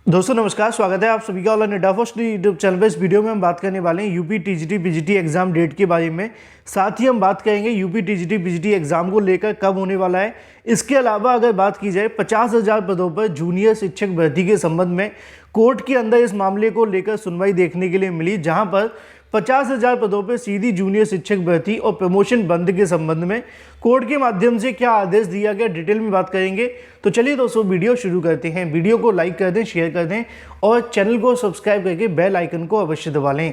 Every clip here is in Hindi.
दोस्तों नमस्कार, स्वागत है आप सभी का ऑनलाइन अड्डा फर्स्ट यूट्यूब चैनल पर। इस वीडियो में हम बात करने वाले हैं UP TGT PGT exam date के बारे में। साथ ही हम बात करेंगे यूपी टीजीटी पीजीटी एग्जाम को लेकर कब होने वाला है। इसके अलावा अगर बात की जाए 50,000 पदों पर जूनियर शिक्षक भर्ती के संबंध में कोर्ट के अंदर इस मामले को लेकर सुनवाई देखने के लिए मिली, जहां पर 50,000 पदों पर सीधी जूनियर शिक्षक भर्ती और प्रमोशन बंद के संबंध में कोर्ट के माध्यम से क्या आदेश दिया गया, डिटेल में बात करेंगे। तो चलिए दोस्तों वीडियो शुरू करते हैं। वीडियो को लाइक कर दें, शेयर कर दें और चैनल को सब्सक्राइब करके बेल आइकन को अवश्य दबा लें।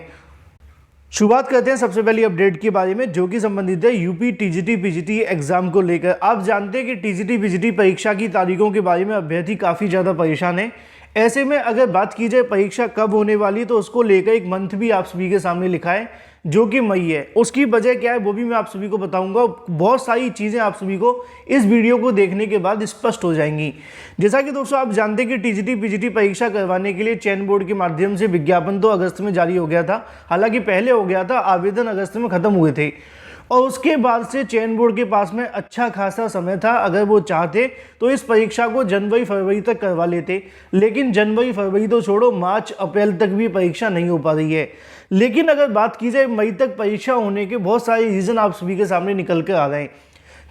शुरुआत करते हैं सबसे पहली अपडेट के बारे में, जो कि संबंधित है यूपी टीजीटी पीजीटी एग्जाम को लेकर। आप जानते हैं कि टीजीटी पीजीटी परीक्षा की तारीखों के बारे में अभ्यर्थी काफ़ी ज़्यादा परेशान है। ऐसे में अगर बात की जाए परीक्षा कब होने वाली, तो उसको लेकर एक मंथ भी आप सभी के सामने लिखा है, जो कि मई है। उसकी वजह क्या है वो भी मैं आप सभी को बताऊंगा। बहुत सारी चीज़ें आप सभी को इस वीडियो को देखने के बाद स्पष्ट हो जाएंगी। जैसा कि दोस्तों आप जानते हैं कि टीजीटी पीजीटी परीक्षा करवाने के लिए चयन बोर्ड के माध्यम से विज्ञापन तो अगस्त में जारी हो गया था, हालांकि पहले हो गया था, आवेदन अगस्त में खत्म हुए थे और उसके बाद से चयन बोर्ड के पास में अच्छा खासा समय था। अगर वो चाहते तो इस परीक्षा को जनवरी फरवरी तक करवा लेते, लेकिन जनवरी फरवरी तो छोड़ो, मार्च अप्रैल तक भी परीक्षा नहीं हो पा रही है। लेकिन अगर बात की जाए मई तक परीक्षा होने के बहुत सारे रीजन आप सभी के सामने निकल कर आ रहे हैं।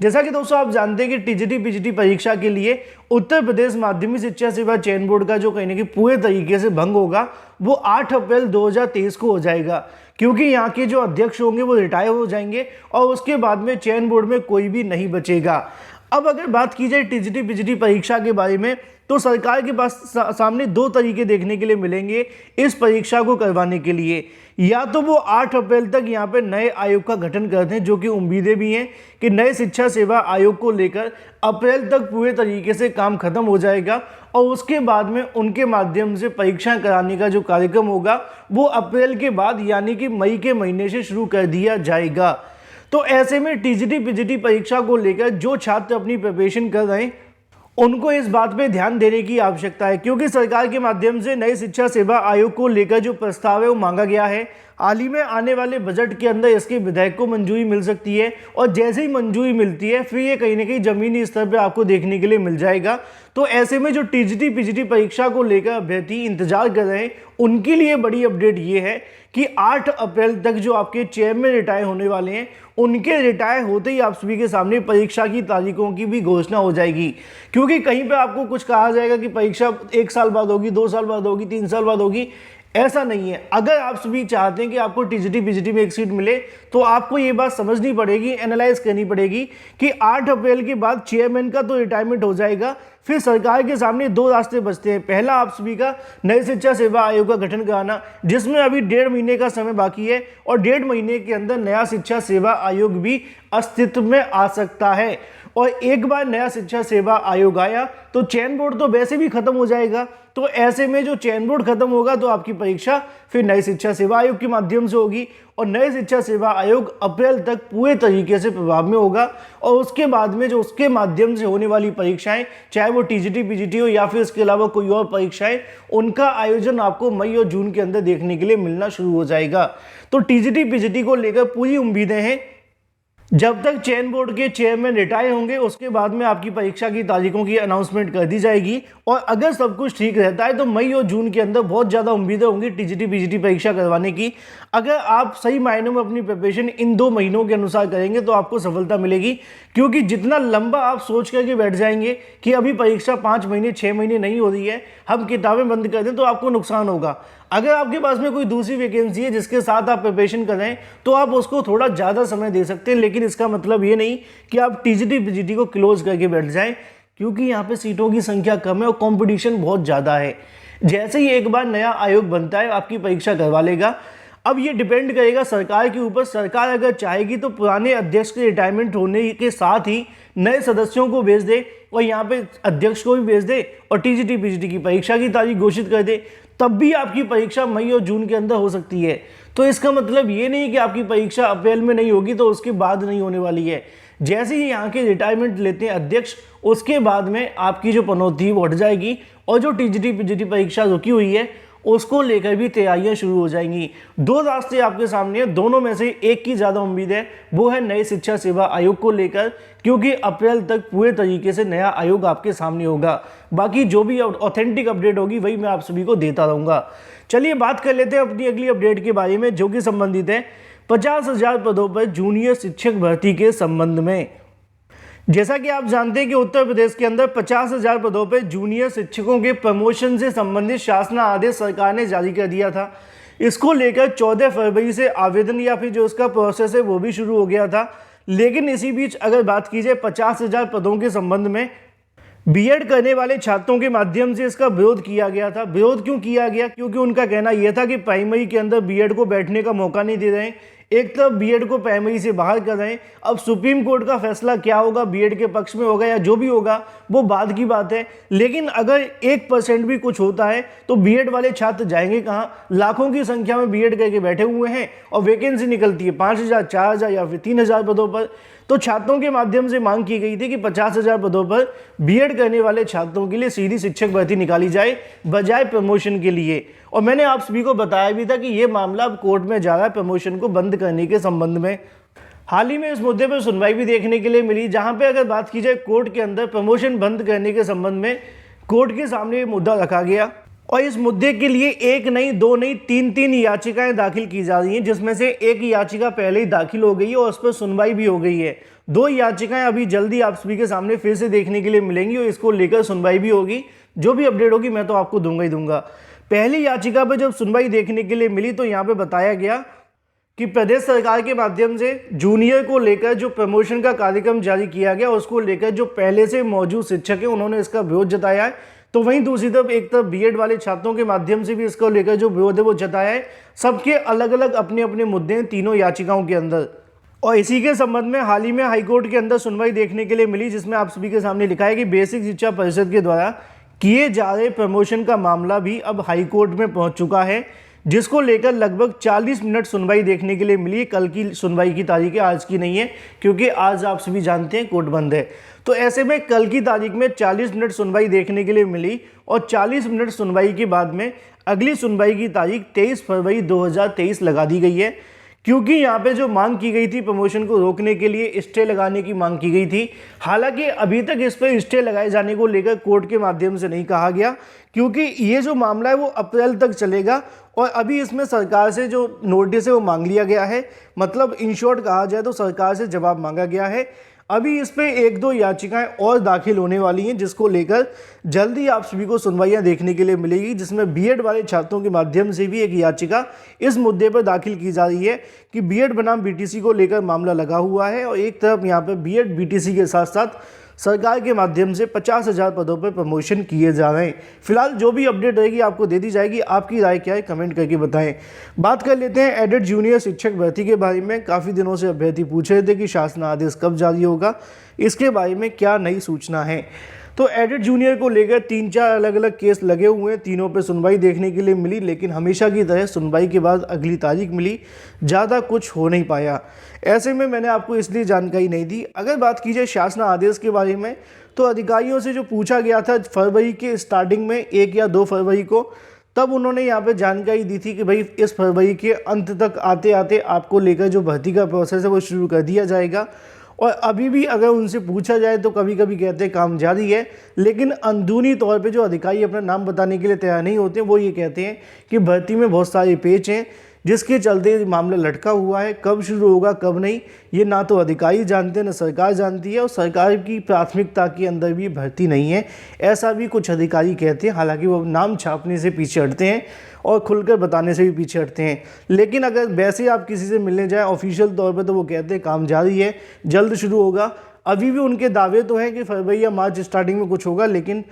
जैसा कि दोस्तों आप जानते हैं कि टीजीटी पीजीटी परीक्षा के लिए उत्तर प्रदेश माध्यमिक शिक्षा सेवा चयन बोर्ड का जो कहने की पूरे तरीके से भंग होगा वो 8 अप्रैल 2023 को हो जाएगा, क्योंकि यहाँ के जो अध्यक्ष होंगे वो रिटायर हो जाएंगे और उसके बाद में चयन बोर्ड में कोई भी नहीं बचेगा। अब अगर बात की जाए टीजीटी पीजीटी परीक्षा के बारे में, तो सरकार के पास सामने दो तरीके देखने के लिए मिलेंगे इस परीक्षा को करवाने के लिए। या तो वो 8 अप्रैल तक यहाँ पे नए आयोग का गठन करते हैं, जो कि उम्मीदें भी हैं कि नए शिक्षा सेवा आयोग को लेकर अप्रैल तक पूरे तरीके से काम खत्म हो जाएगा और उसके बाद में उनके माध्यम से परीक्षाएं कराने का जो कार्यक्रम होगा वो अप्रैल के बाद यानी कि मई के महीने से शुरू कर दिया जाएगा। तो ऐसे में टीजीटी पीजीटी परीक्षा को लेकर जो छात्र अपनी प्रिपरेशन कर रहे हैं उनको इस बात पे ध्यान देने की आवश्यकता है, क्योंकि सरकार के माध्यम से नए शिक्षा सेवा आयोग को लेकर जो प्रस्ताव है वो मांगा गया है। हाल ही में आने वाले बजट के अंदर इसके विधेयक को मंजूरी मिल सकती है और जैसे ही मंजूरी मिलती है फिर ये कहीं ना कहीं जमीनी स्तर पर आपको देखने के लिए मिल जाएगा। तो ऐसे में जो टीजीटी पीजीटी परीक्षा को लेकर अभ्यर्थी इंतजार कर रहे हैं उनके लिए बड़ी अपडेट ये है कि 8 अप्रैल तक जो आपके चेयरमैन रिटायर होने वाले हैं उनके रिटायर होते ही आप सभी के सामने परीक्षा की तारीखों की भी घोषणा हो जाएगी। क्योंकि कहीं पे आपको कुछ कहा जाएगा कि परीक्षा 1 साल बाद होगी, 2 साल बाद होगी, 3 साल बाद होगी, ऐसा नहीं है। अगर आप सभी चाहते हैं कि आपको टीजीटी पीजीटी में एक सीट मिले तो आपको ये बात समझनी पड़ेगी, एनालाइज करनी पड़ेगी कि 8 अप्रैल के बाद चेयरमैन का तो रिटायरमेंट हो जाएगा, फिर सरकार के सामने दो रास्ते बचते हैं। पहला आप सभी का नए शिक्षा सेवा आयोग का गठन कराना, जिसमें अभी 1.5 महीने का समय बाकी है और 1.5 महीने के अंदर नया शिक्षा सेवा आयोग भी अस्तित्व में आ सकता है। और एक बार नया शिक्षा सेवा आयोग आया तो चयन बोर्ड तो वैसे भी खत्म हो जाएगा। तो ऐसे में जो चयन बोर्ड खत्म होगा तो आपकी परीक्षा फिर नई शिक्षा सेवा आयोग के माध्यम से होगी और नए शिक्षा सेवा आयोग अप्रैल तक पूरे तरीके से प्रभाव में होगा और उसके बाद में जो उसके माध्यम से होने वाली परीक्षाएं, चाहे वो टीजीटी पीजीटी हो या फिर इसके अलावा कोई और परीक्षाएं, उनका आयोजन आपको मई और जून के अंदर देखने के लिए मिलना शुरू हो जाएगा। तो टीजीटी पीजीटी को लेकर पूरी उम्मीदें हैं। जब तक चयन बोर्ड के चेयरमैन रिटायर होंगे उसके बाद में आपकी परीक्षा की तारीखों की अनाउंसमेंट कर दी जाएगी और अगर सब कुछ ठीक रहता है तो मई और जून के अंदर बहुत ज़्यादा उम्मीदें होंगी टीजीटी पीजीटी परीक्षा करवाने की। अगर आप सही मायनों में अपनी प्रिपरेशन इन 2 महीनों के अनुसार करेंगे तो आपको सफलता मिलेगी। क्योंकि जितना लंबा आप सोच करके बैठ जाएंगे कि अभी परीक्षा 5 महीने 6 महीने नहीं हो रही है, हम किताबें बंद कर दें, तो आपको नुकसान होगा। अगर आपके पास में कोई दूसरी वैकेंसी है जिसके साथ आप प्रिपरेशन कर रहे हैं तो आप उसको थोड़ा ज़्यादा समय दे सकते हैं, लेकिन इसका मतलब ये नहीं कि आप टीजीटी पीजीटी को क्लोज करके बैठ जाएं, क्योंकि यहाँ पे सीटों की संख्या कम है और कंपटीशन बहुत ज़्यादा है। जैसे ही एक बार नया आयोग बनता है आपकी परीक्षा करवा लेगा। अब ये डिपेंड करेगा सरकार के ऊपर। सरकार अगर चाहेगी तो पुराने अध्यक्ष के रिटायरमेंट होने के साथ ही नए सदस्यों को भेज दे और यहाँ पे अध्यक्ष को भी भेज दे और टीजीटी पीजीटी की परीक्षा की तारीख घोषित कर दे, तब भी आपकी परीक्षा मई और जून के अंदर हो सकती है। तो इसका मतलब ये नहीं कि आपकी परीक्षा अप्रैल में नहीं होगी तो उसके बाद नहीं होने वाली है। जैसे ही यहाँ के रिटायरमेंट लेते हैं अध्यक्ष, उसके बाद में आपकी जो पनौती वो हट जाएगी और जो टीजीटी पीजीटी परीक्षा रुकी हुई है उसको लेकर भी तैयारियां शुरू हो जाएंगी। दो रास्ते आपके सामने हैं, दोनों में से एक की ज़्यादा उम्मीद है, वो है नए शिक्षा सेवा आयोग को लेकर, क्योंकि अप्रैल तक पूरे तरीके से नया आयोग आपके सामने होगा। बाकी जो भी ऑथेंटिक अपडेट होगी वही मैं आप सभी को देता रहूँगा। चलिए बात कर लेते हैं अपनी अगली अपडेट के बारे में, जो कि संबंधित है 50,000 पदों पर जूनियर शिक्षक भर्ती के संबंध में। जैसा कि आप जानते हैं कि उत्तर प्रदेश के अंदर 50,000 पदों पर जूनियर शिक्षकों के प्रमोशन से संबंधित शासन आदेश सरकार ने जारी कर दिया था। इसको लेकर 14 फरवरी से आवेदन या फिर जो उसका प्रोसेस है वो भी शुरू हो गया था। लेकिन इसी बीच अगर बात की जाए 50,000 पदों के संबंध में, बीएड करने वाले छात्रों के माध्यम से इसका विरोध किया गया था। विरोध क्यों किया गया? क्योंकि उनका कहना यह था कि प्राइमरी के अंदर बीएड को बैठने का मौका नहीं दे रहे हैं, एक तरफ बीएड को प्राइमरी से बाहर कर रहे हैं। अब सुप्रीम कोर्ट का फैसला क्या होगा, बीएड के पक्ष में होगा या जो भी होगा वो बाद की बात है। लेकिन अगर 1% भी कुछ होता है तो बीएड वाले छात्र जाएंगे कहाँ? लाखों की संख्या में बीएड करके बैठे हुए हैं और वैकेंसी निकलती है 5,000, 4,000 या फिर 3,000 पदों पर। तो छात्रों के माध्यम से मांग की गई थी कि 50,000 पदों पर बीएड करने वाले छात्रों के लिए सीधी शिक्षक भर्ती निकाली जाए बजाय प्रमोशन के लिए। और मैंने आप सभी को बताया भी था कि ये मामला अब कोर्ट में जा रहा है प्रमोशन को बंद करने के संबंध में। हाल ही में इस मुद्दे पर सुनवाई भी देखने के लिए मिली, जहां पे अगर बात की जाए कोर्ट के अंदर प्रमोशन बंद करने के संबंध में कोर्ट के सामने ये मुद्दा रखा गया और इस मुद्दे के लिए एक नहीं, दो नहीं, तीन याचिकाएं दाखिल की जा रही हैं, जिसमें से एक याचिका पहले ही दाखिल हो गई है और उस पर सुनवाई भी हो गई है। 2 याचिकाएं अभी जल्दी आप सभी के सामने फिर से देखने के लिए मिलेंगी और इसको लेकर सुनवाई भी होगी। जो भी अपडेट होगी मैं तो आपको दूंगा ही दूंगा। पहली याचिका पर जब सुनवाई देखने के लिए मिली तो यहाँ पे बताया गया कि प्रदेश सरकार के माध्यम से जूनियर को लेकर जो प्रमोशन का कार्यक्रम जारी किया गया उसको लेकर जो पहले से मौजूद शिक्षक है उन्होंने इसका विरोध जताया है। तो वहीं दूसरी तरफ एक तरफ बीएड वाले छात्रों के माध्यम से भी इसको लेकर जो विरोध है वो जताया है। सबके अलग अलग अपने अपने मुद्दे हैं तीनों याचिकाओं के अंदर। और इसी के संबंध में हाल ही में हाईकोर्ट के अंदर सुनवाई देखने के लिए मिली, जिसमें आप सभी के सामने लिखा है कि बेसिक शिक्षा परिषद के द्वारा किए जा रहे प्रमोशन का मामला भी अब हाईकोर्ट में पहुंच चुका है, जिसको लेकर लगभग 40 मिनट सुनवाई देखने के लिए मिली। कल की सुनवाई की तारीख है, आज की नहीं है, क्योंकि आज आप सभी जानते हैं कोर्ट बंद है। तो ऐसे में कल की तारीख में 40 मिनट सुनवाई देखने के लिए मिली और 40 मिनट सुनवाई के बाद में अगली सुनवाई की तारीख 23 फरवरी 2023 लगा दी गई है, क्योंकि यहाँ पे जो मांग की गई थी प्रमोशन को रोकने के लिए स्टे लगाने की मांग की गई थी। हालांकि अभी तक इस पर स्टे लगाए जाने को लेकर कोर्ट के माध्यम से नहीं कहा गया, क्योंकि ये जो मामला है वो अप्रैल तक चलेगा और अभी इसमें सरकार से जो नोटिस है वो मांग लिया गया है। मतलब इन शॉर्ट कहा जाए तो सरकार से जवाब मांगा गया है। अभी इस पे 1-2 याचिकाएं और दाखिल होने वाली हैं, जिसको लेकर जल्दी आप सभी को सुनवाइयां देखने के लिए मिलेगी, जिसमें बीएड वाले छात्रों के माध्यम से भी एक याचिका इस मुद्दे पर दाखिल की जा रही है कि बीएड बनाम बीटीसी को लेकर मामला लगा हुआ है और एक तरफ यहाँ पर बीएड बीटीसी के साथ साथ सरकार के माध्यम से 50,000 पदों पर प्रमोशन किए जा रहे हैं। फिलहाल जो भी अपडेट रहेगी आपको दे दी जाएगी। आपकी राय क्या है कमेंट करके बताएं। बात कर लेते हैं एडेड जूनियर शिक्षक भर्ती के बारे में। काफ़ी दिनों से अभ्यर्थी पूछ रहे थे कि शासन आदेश कब जारी होगा, इसके बारे में क्या नई सूचना है। तो एडेड जूनियर को लेकर 3-4 अलग अलग केस लगे हुए हैं, तीनों पे सुनवाई देखने के लिए मिली, लेकिन हमेशा की तरह सुनवाई के बाद अगली तारीख मिली, ज़्यादा कुछ हो नहीं पाया। ऐसे में मैंने आपको इसलिए जानकारी नहीं दी। अगर बात की जाए शासन आदेश के बारे में तो अधिकारियों से जो पूछा गया था फरवरी के स्टार्टिंग में 1 या 2 फरवरी को, तब उन्होंने यहाँ पे जानकारी दी थी कि भाई इस फरवरी के अंत तक आते आते आपको लेकर जो भर्ती का प्रोसेस है वो शुरू कर दिया जाएगा। और अभी भी अगर उनसे पूछा जाए तो कभी कभी कहते हैं काम जारी है, लेकिन अंदरूनी तौर पे जो अधिकारी अपना नाम बताने के लिए तैयार नहीं होते, वो ये कहते हैं कि भर्ती में बहुत सारे पेच हैं, जिसके चलते मामला लटका हुआ है। कब शुरू होगा कब नहीं, ये ना तो अधिकारी जानते हैं ना सरकार जानती है, और सरकार की प्राथमिकता के अंदर भी भर्ती नहीं है, ऐसा भी कुछ अधिकारी कहते हैं। हालांकि वो नाम छापने से पीछे हटते हैं और खुलकर बताने से भी पीछे हटते हैं। लेकिन अगर वैसे आप किसी से मिलने जाएँ ऑफिशियल तौर पर तो वो कहते हैं काम जारी है, जल्द शुरू होगा। अभी भी उनके दावे तो हैं कि फरवरी या मार्च स्टार्टिंग में कुछ होगा, लेकिन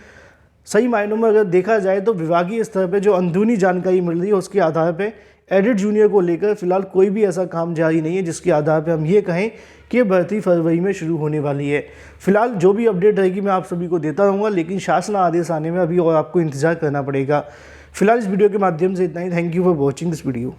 सही मायनों में अगर देखा जाए तो विभागीय स्तर पर जो अंदरूनी जानकारी मिल रही है उसके आधार पर एडेड जूनियर को लेकर फिलहाल कोई भी ऐसा काम जारी नहीं है जिसके आधार पर हम ये कहें कि भर्ती फरवरी में शुरू होने वाली है। फिलहाल जो भी अपडेट रहेगी मैं आप सभी को देता रहूँगा, लेकिन शासन आदेश आने में अभी और आपको इंतजार करना पड़ेगा। फिलहाल इस वीडियो के माध्यम से इतना ही। Thank you for watching this video.